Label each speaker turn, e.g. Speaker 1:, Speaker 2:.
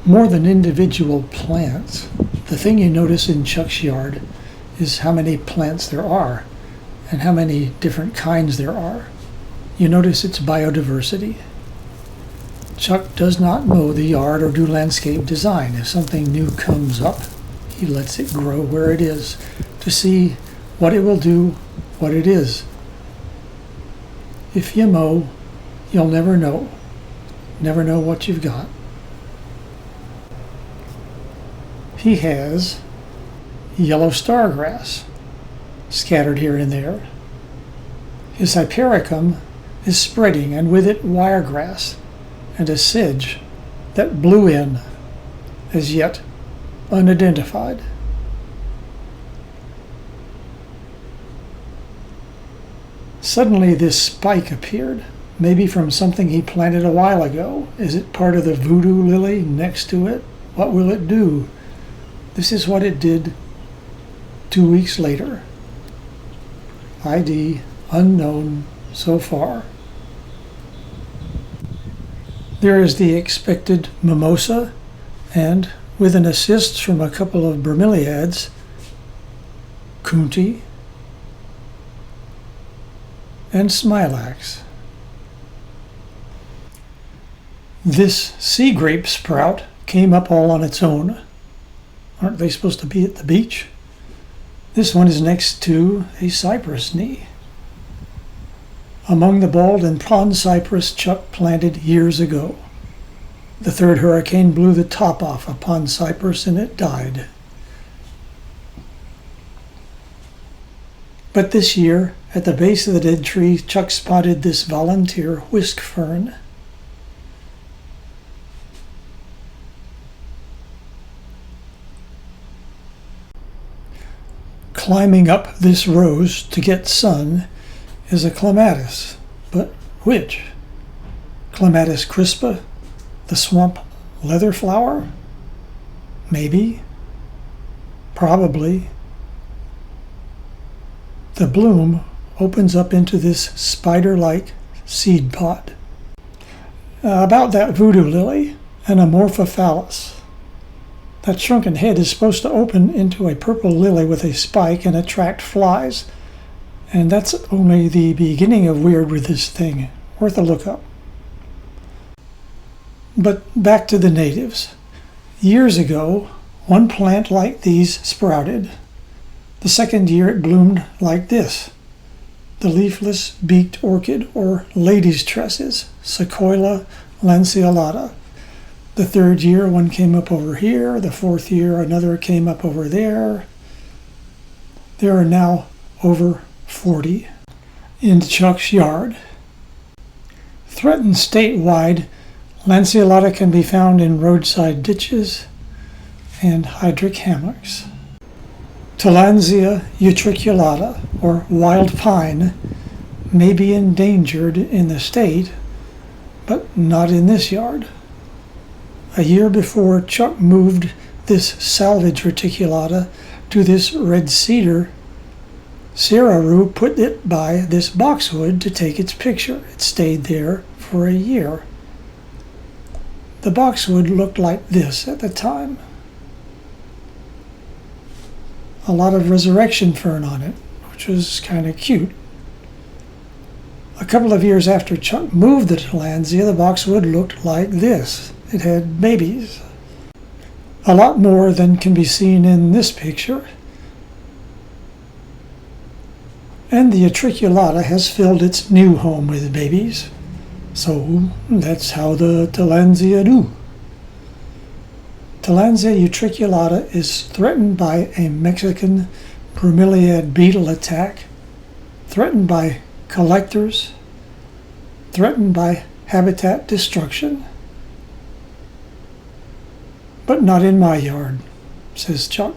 Speaker 1: More than individual plants, the thing you notice in Chuck's yard is how many plants there are and how many different kinds there are. You notice its biodiversity. Chuck does not mow the yard or do landscape design. If something new comes up, he lets it grow where it is to see what it will do, what it is. If you mow, you'll never know what you've got. He has yellow stargrass scattered here and there. His hypericum is spreading, and with it wiregrass and a sedge that blew in, as yet unidentified. Suddenly this spike appeared, maybe from something he planted a while ago. Is it part of the voodoo lily next to it? What will it do? This is what it did 2 weeks later. ID unknown so far. There is the expected mimosa, and with an assist from a couple of bromeliads, kunti and smilax. This seagrape sprout came up all on its own. Aren't they supposed to be at the beach? This one is next to a cypress knee. Among the bald and pond cypress Chuck planted years ago. The third hurricane blew the top off a pond cypress and it died. But this year, at the base of the dead tree, Chuck spotted this volunteer whisk fern. Climbing up this rose to get sun is a clematis, but which? Clematis crispa, the swamp leather flower? Maybe. Probably. The bloom opens up into this spider-like seed pod. About that voodoo lily, an Amorphophallus. That shrunken head is supposed to open into a purple lily with a spike and attract flies. And that's only the beginning of weird with this thing. Worth a look up. But back to the natives. Years ago, one plant like these sprouted. The second year it bloomed like this. The leafless beaked orchid, or lady's tresses, Sacoila lanceolata. The third year one came up over here. The fourth year another came up over there. There are now over 40 in Chuck's yard. Threatened statewide, lanceolata can be found in roadside ditches and hydric hammocks. Tillandsia utriculata, or wild pine, may be endangered in the state, but not in this yard. A year before Chuck moved this salvage reticulata to this red cedar, Roux put it by this boxwood to take its picture. It stayed there for a year. The boxwood looked like this at the time. A lot of resurrection fern on it, which was kind of cute. A couple of years after Chuck moved the Tillandsia, the boxwood looked like this. It had babies. A lot more than can be seen in this picture. And the utriculata has filled its new home with babies. So that's how the Tillandsia do. Tillandsia utriculata is threatened by a Mexican bromeliad beetle attack, threatened by collectors, threatened by habitat destruction. But not in my yard, says Chuck.